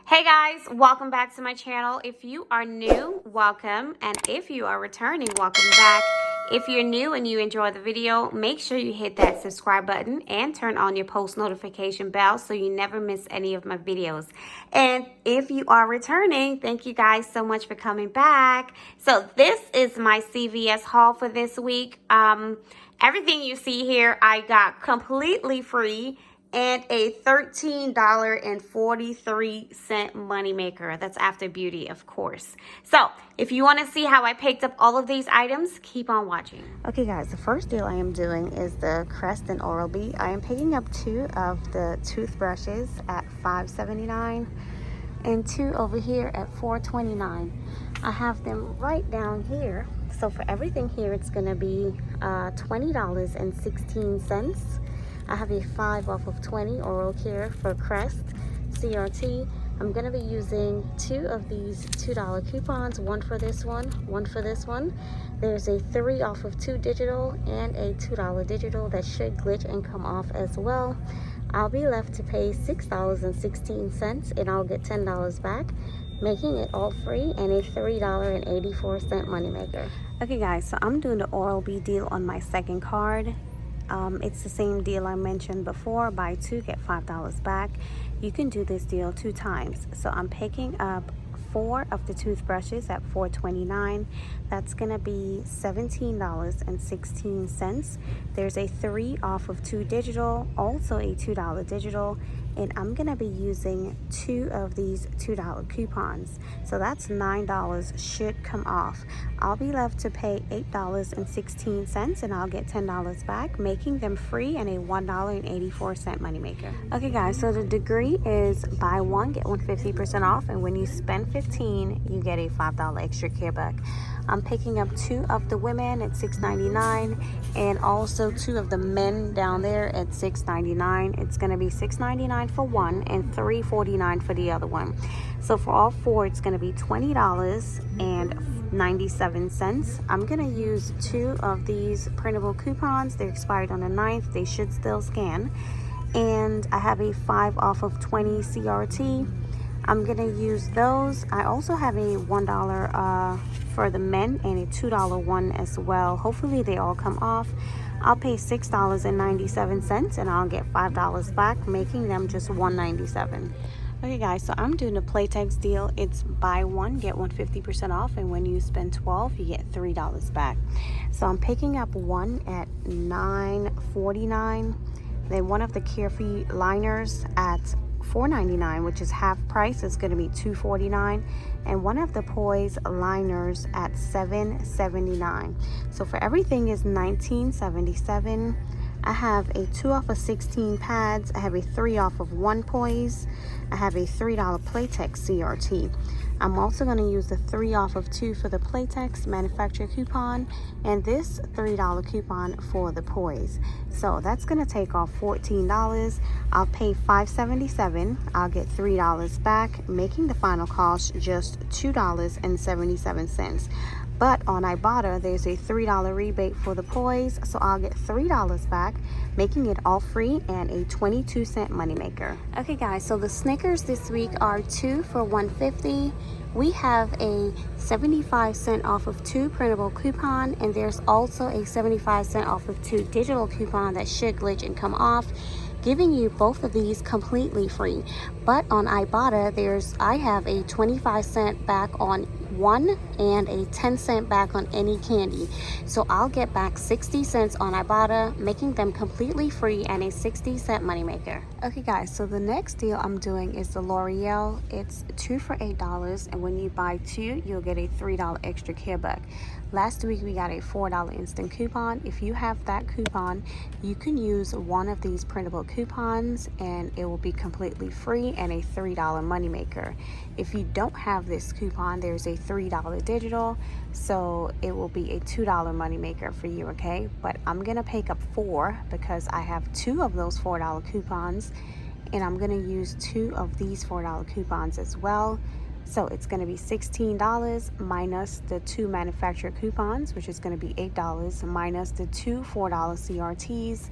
Hey guys, welcome back to my channel. If you are new, welcome, and if you are returning, welcome back. If you're new and you enjoy the video, make sure you hit that subscribe button and turn on your post notification bell so you never miss any of my videos. And if you are returning, thank you guys so much for coming back. So this is my CVS haul for this week. Everything you see here I got completely free and a $13.43 moneymaker. That's after beauty, of course. So if you want to see how I picked up all of these items, keep on watching. Okay guys, the first deal I am doing is the Crest and Oral-B. I am picking up 2 of the toothbrushes at $5.79 and 2 over here at $4.29. I have them right down here. So for everything here, it's going to be $20.16. I have a 5 off of 20 oral care for Crest CRT. I'm going to be using 2 of these $2 coupons, one for this one for this one. There's a 3 off of 2 digital and a $2 digital that should glitch and come off as well. I'll be left to pay $6.16 and I'll get $10 back, making it all free and a $3.84 moneymaker. Okay guys, so I'm doing the Oral-B deal on my second card. It's the same deal I mentioned before, buy 2 get $5 back. You can do this deal 2 times. So I'm picking up 4 of the toothbrushes at $4.29. That's gonna be $17.16. There's a 3 off of 2 digital, also a $2 digital, and I'm gonna be using 2 of these $2 coupons. So that's $9 should come off. I'll be left to pay $8.16 and I'll get $10 back, making them free and a $1.84 moneymaker. Okay guys, so the degree is buy 1 get 1 50% off, and when you spend $15 you get a $5 extra care back. I'm picking up 2 of the women at $6.99 and also 2 of the men down there at $6.99. It's going to be $6.99 for one and $3.49 for the other one. So for all 4, it's going to be $20.97. I'm going to use 2 of these printable coupons. They're expired on the 9th. They should still scan. And I have a 5 off of 20 CRT. I'm going to use those. I also have a $1 for the men and a $2 one as well. Hopefully they all come off. I'll pay $6.97 and I'll get $5 back, making them just $1.97. Okay guys, so I'm doing a Playtex deal. It's buy 1 get 1 50% off, and when you spend $12 you get $3 back. So I'm picking up 1 at $9.49. Then one of the Carefree liners at $4.99, which is half price. It's going to be $2.49, and one of the Poise liners at $7.79. So for everything is $19.77. I have a 2 off of 16 pads. I have a 3 off of 1 Poise. I have a $3 Playtex CRT. I'm also going to use the 3 off of 2 for the Playtex manufacturer coupon and this $3 coupon for the Poise. So that's going to take off $14. I'll pay $5.77. I'll get $3 back, making the final cost just $2.77. But on Ibotta, there's a $3 rebate for the Poise, so I'll get $3 back, making it all free and a 22-cent moneymaker. Okay guys, so the Snickers this week are 2 for $1.50. We have a 75-cent off of 2 printable coupon, and there's also a 75-cent off of 2 digital coupon that should glitch and come off, giving you both of these completely free. But on Ibotta, I have a 25-cent back on 1 and a 10-cent back on any candy. So I'll get back 60 cents on Ibotta, making them completely free and a 60-cent moneymaker. Okay guys, so the next deal I'm doing is the L'Oreal. It's 2 for $8, and when you buy 2, you'll get a $3 extra care back. Last week we got a $4 instant coupon. If you have that coupon, you can use one of these printable coupons and it will be completely free and a $3 moneymaker. If you don't have this coupon, there's a $3 digital, so it will be a $2 moneymaker for you, okay? But I'm gonna pick up 4 because I have 2 of those $4 coupons, and I'm gonna use 2 of these $4 coupons as well, So it's going to be $16 minus the 2 manufacturer coupons, which is going to be $8, minus the 2 $4 CRTs,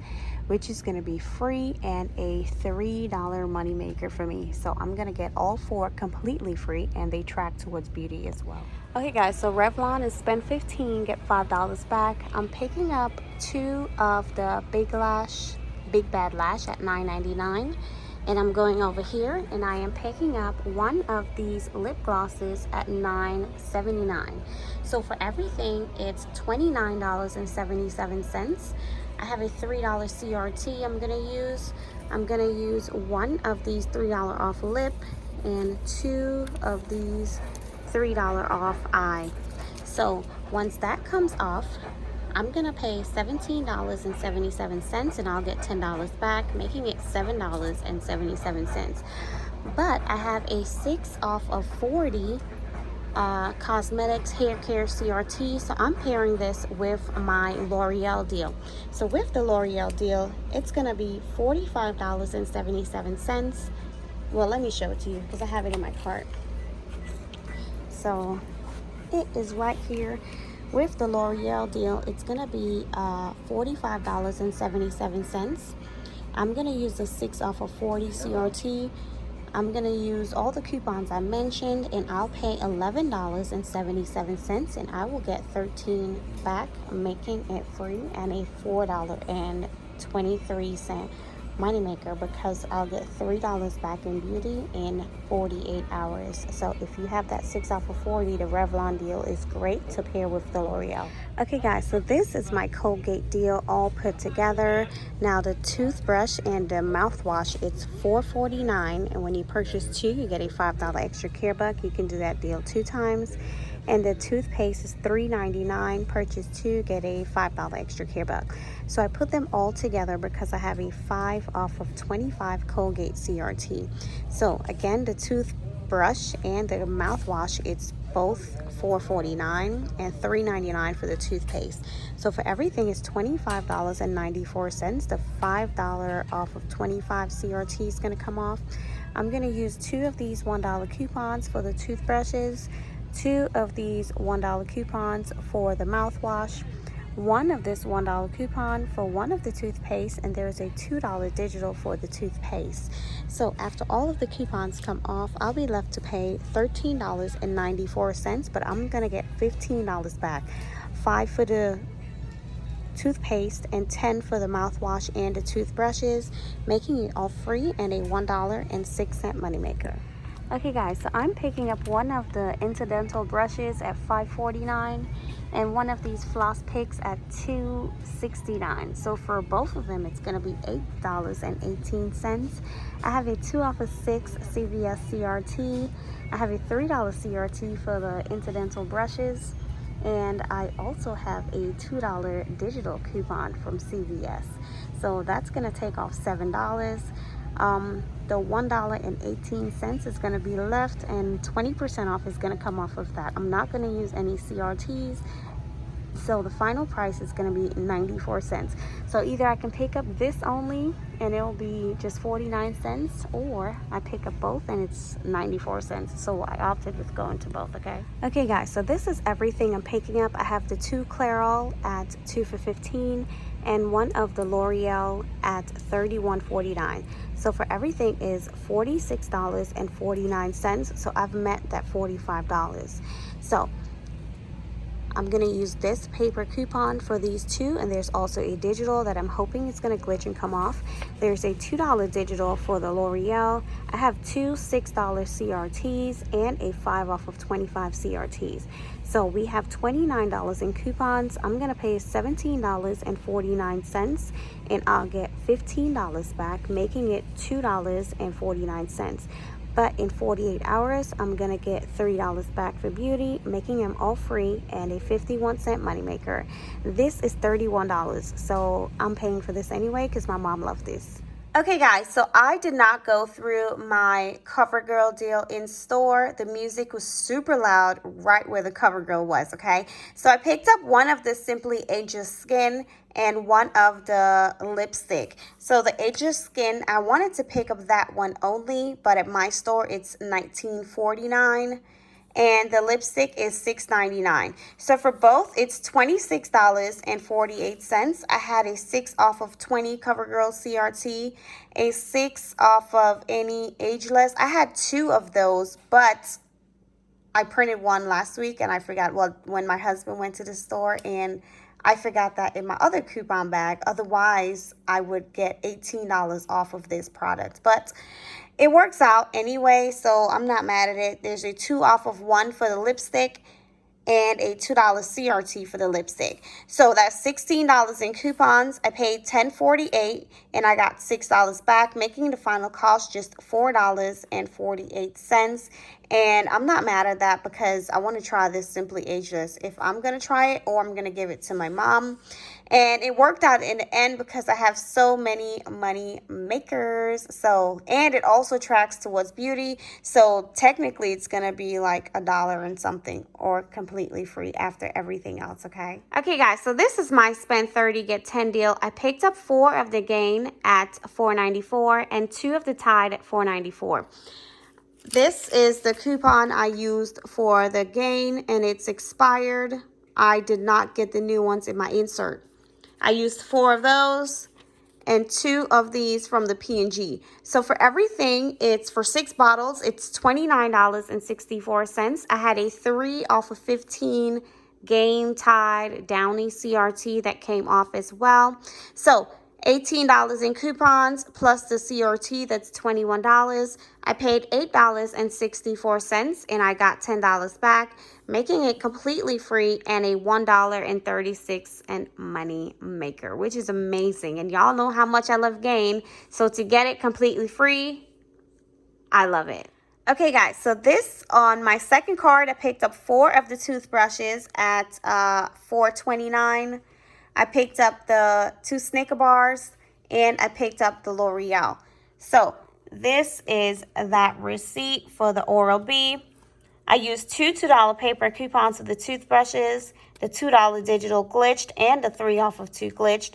which is going to be free, and a $3 moneymaker for me. So I'm going to get all 4 completely free, and they track towards beauty as well. Okay guys, so Revlon is spend $15, get $5 back. I'm picking up 2 of the Big Bad Lash at $9.99. And I'm going over here and I am picking up 1 of these lip glosses at $9.79. So for everything, it's $29.77. I have a $3 CRT I'm gonna use. I'm gonna use 1 of these $3 off lip and 2 of these $3 off eye. So once that comes off, I'm gonna pay $17.77 and I'll get $10 back, making it $7.77. But I have a 6 off of 40 cosmetics hair care CRT, so I'm pairing this with my L'Oreal deal. So with the L'Oreal deal, it's gonna be $45.77. Well, let me show it to you because I have it in my cart. So it is right here. With the L'Oreal deal, it's going to be $45.77. I'm going to use the 6 off of 40 CRT. I'm going to use all the coupons I mentioned, and I'll pay $11.77, and I will get $13 back, making it free, and a $4.23 moneymaker, because I'll get $3 back in beauty in 48 hours. So if you have that 6 off of 40, the Revlon deal is great to pair with the L'Oreal. Okay guys, so this is my Colgate deal all put together. Now the toothbrush and the mouthwash, it's $4.49, and when you purchase 2, you get a $5 extra care buck. You can do that deal 2 times. And the toothpaste is $3.99. Purchase 2, get a $5 extra care buck. So I put them all together because I have a 5 off of 25 Colgate CRT. So again, the toothbrush and the mouthwash, it's both $4.49 and $3.99 for the toothpaste. So for everything, it's $25.94. The $5 off of 25 CRT is going to come off. I'm going to use 2 of these $1 coupons for the toothbrushes, 2 of these $1 coupons for the mouthwash, 1 of this $1 coupon for 1 of the toothpaste, and there's a $2 digital for the toothpaste. So after all of the coupons come off, I'll be left to pay $13.94, but I'm gonna get $15 back. 5 for the toothpaste and 10 for the mouthwash and the toothbrushes, making it all free, and a $1.06 moneymaker. Okay guys, so I'm picking up 1 of the incidental brushes at $5.49 and 1 of these floss picks at $2.69. So for both of them, it's going to be $8.18. I have a 2 off of 6 CVS CRT. I have a $3 CRT for the incidental brushes. And I also have a $2 digital coupon from CVS. So that's going to take off $7. The $1.18 is going to be left, and 20% off is going to come off of that. I'm not going to use any CRTs, so the final price is going to be 94 cents. So either I can pick up this only and it'll be just 49 cents, or I pick up both and it's 94 cents. So I opted with going to both. Okay guys, so this is everything I'm picking up. I have the 2 Clairol at 2 for $15 and 1 of the L'Oreal at $31.49. So for everything is $46.49. So I've met that $45. So I'm going to use this paper coupon for these 2, and there's also a digital that I'm hoping is going to glitch and come off. There's a $2 digital for the L'Oreal. I have 2 $6 CRTs and a 5 off of 25 CRTs. So we have $29 in coupons. I'm going to pay $17.49, and I'll get $15 back, making it $2.49. But in 48 hours, I'm going to get $3 back for beauty, making them all free, and a 51-cent moneymaker. This is $31, so I'm paying for this anyway because my mom loved this. Okay guys, so I did not go through my CoverGirl deal in store. The music was super loud right where the CoverGirl was, okay? So I picked up one of the Simply Ageless Skin and one of the lipstick. So the Ageless Skin, I wanted to pick up that one only, but at my store it's $19.49. And the lipstick is $6.99. So for both, it's $26.48. I had a 6 off of 20 CoverGirl CRT, a 6 off of any Ageless. I had 2 of those, but I printed one last week and I forgot, well, when my husband went to the store, and I forgot that in my other coupon bag. Otherwise, I would get $18 off of this product. But it works out anyway, so I'm not mad at it. There's a 2 off of 1 for the lipstick and a $2 CRT for the lipstick. So that's $16 in coupons. I paid $10.48 and I got $6 back, making the final cost just $4.48. And I'm not mad at that because I want to try this Simply Ageless. If I'm going to try it, or I'm going to give it to my mom. And it worked out in the end because I have so many money makers. So, and it also tracks towards beauty. So technically it's going to be like $1 and something, or completely free after everything else, okay? Okay guys, so this is my spend 30 get 10 deal. I picked up 4 of the Gain at $4.94 and 2 of the Tide at $4.94. This is the coupon I used for the Gain and it's expired. I did not get the new ones in my insert. I used 4 of those and 2 of these from the P&G. So for everything, it's for 6 bottles, it's $29.64. I had a 3 off of 15 Gain Tide Downy CRT that came off as well. So $18 in coupons plus the CRT, that's $21. I paid $8.64 and I got $10 back, making it completely free and a $1.36 money maker, which is amazing. And y'all know how much I love Gain, so to get it completely free, I love it. Okay guys, so this, on my second card, I picked up 4 of the toothbrushes at $4.29. I picked up the 2 Snicker bars and I picked up the L'Oreal. So this is that receipt for the Oral-B. I used 2 $2 paper coupons for the toothbrushes, the $2 digital glitched, and the 3 off of 2 glitched.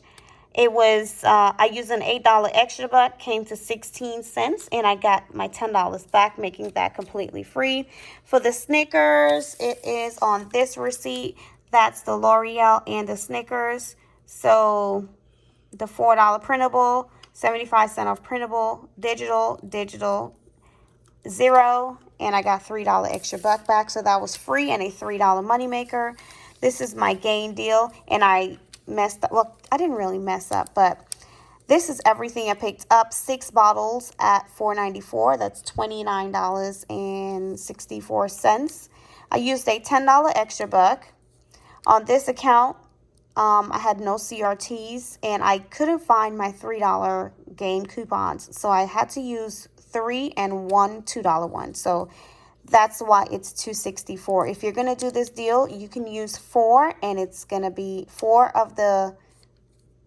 It was, I used an $8 extra buck, came to 16 cents, and I got my $10 back, making that completely free. For the Snickers, it is on this receipt. That's the L'Oreal and the Snickers. So the $4 printable, 75 cents off printable, digital, 0, and I got $3 extra buck back. So that was free and a $3 moneymaker. This is my Gain deal, and I messed up. Well, I didn't really mess up, but this is everything I picked up. 6 bottles at $4.94. That's $29.64. I used a $10 extra buck. On this account, I had no CRTs, and I couldn't find my $3 Gain coupons. So I had to use 3 and 1 $2 one. So that's why it's $2.64. If you're going to do this deal, you can use 4, and it's going to be 4 of the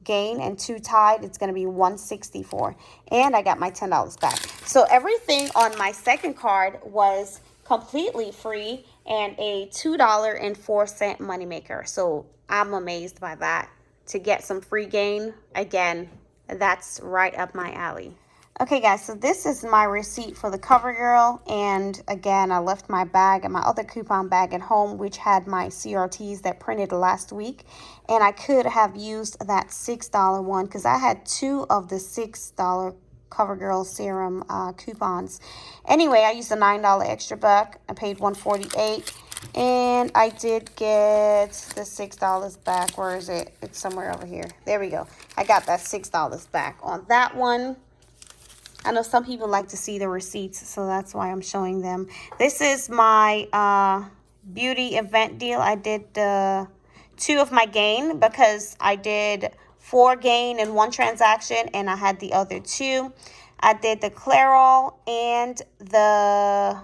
Gain and 2 Tide. It's going to be $1.64. And I got my $10 back. So everything on my second card was completely free and a $2.04 moneymaker. So I'm amazed by that. To get some free Gain, again, that's right up my alley. Okay guys, so this is my receipt for the CoverGirl, and again, I left my bag and my other coupon bag at home, which had my CRTs that printed last week, and I could have used that $6 one because I had 2 of the $6 CoverGirl serum coupons. Anyway, I used a $9 extra buck. I paid $1.48, and I did get the $6 back. Where is it? It's somewhere over here. There we go. I got that $6 back on that one. I know some people like to see the receipts, so that's why I'm showing them. This is my beauty event deal. I did 2 of my Gain because I did 4 Gain in 1 transaction, and I had the other 2. I did the Clairol and the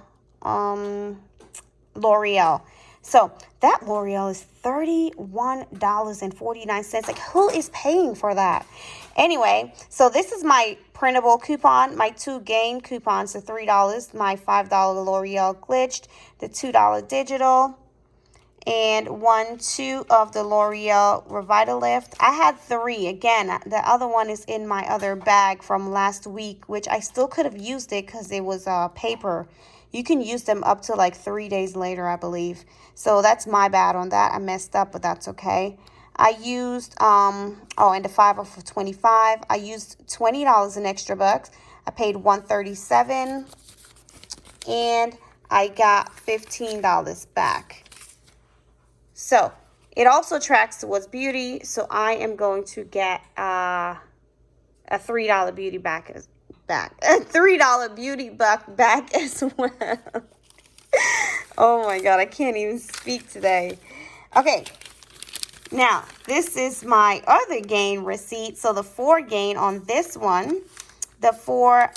L'Oreal. So that L'Oreal is $31.49. Like, who is paying for that? Anyway, so this is my printable coupon, my 2 gain coupons, the $3, my $5 L'Oreal glitched, the $2 digital, and 2 of the L'Oreal Revitalift. I had 3. Again, the other one is in my other bag from last week, which I still could have used it because it was paper. You can use them up to like 3 days later, I believe. So that's my bad on that. I messed up, but that's okay. I used, and the 5 off of 25. I used $20 in extra bucks. I paid $137, and I got $15 back. So it also tracks towards beauty. So I am going to get a $3 beauty back, a $3 beauty buck back as well. Oh my God, I can't even speak today. Okay. Now, this is my other gain receipt. So the 4 gain on this one, the 4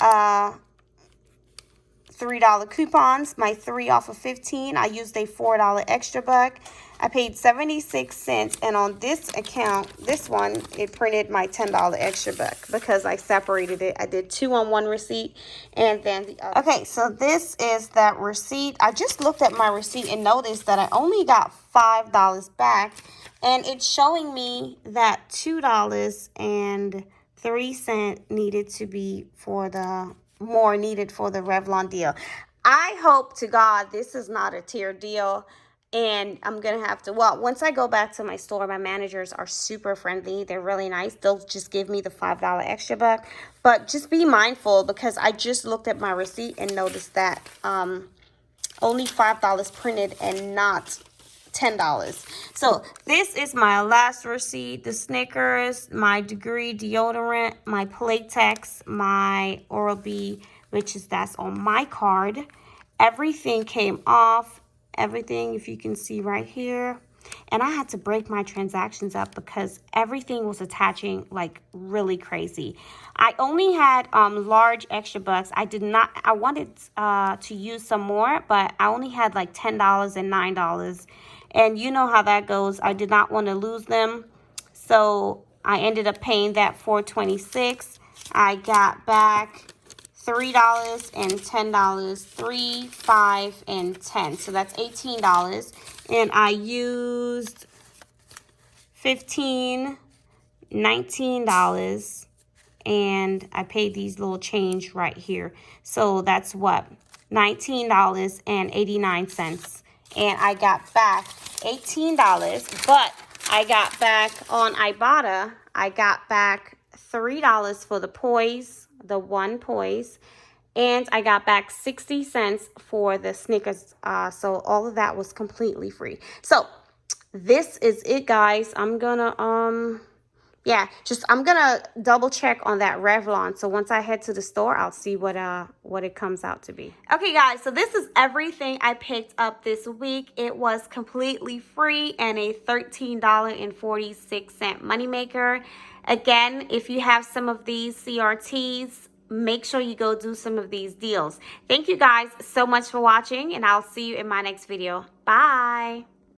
$3 coupons, my 3 off of 15. I used a $4 extra buck. I paid 76 cents, and on this account, this one, it printed my $10 extra buck because I separated it. I did 2 on one receipt and then the other. Okay, so this is that receipt. I just looked at my receipt and noticed that I only got $5 back, and it's showing me that $2.03 needed to be for the more needed for the Revlon deal. I hope to God this is not a tier deal. And I'm going to have to, well, once I go back to my store, my managers are super friendly. They're really nice. They'll just give me the $5 extra buck. But just be mindful because I just looked at my receipt and noticed that only $5 printed and not $10. So this is my last receipt. The Snickers, my Degree deodorant, my Playtex, my Oral-B, that's on my card. Everything came off. Everything, if you can see right here. And I had to break my transactions up because everything was attaching like really crazy. I only had large extra bucks. I wanted to use some more, but I only had like $10 and $9. And you know how that goes. I did not want to lose them. So I ended up paying that $4.26. I got back $3 and $10, 3, 5, and 10. So that's $18. And I used $15, $19, and I paid these little change right here. So that's what? $19.89. And I got back $18, but I got back on Ibotta, I got back $3 for the Poise, the one Poise, and I got back 60 cents for the Snickers. So all of that was completely free. So this is it, guys. I'm gonna I'm gonna double check on that Revlon. So once I head to the store, I'll see what it comes out to be. Okay, guys, so this is everything I picked up this week. It was completely free and a $13.46 moneymaker. Again, if you have some of these CRTs, make sure you go do some of these deals. Thank you guys so much for watching, and I'll see you in my next video. Bye.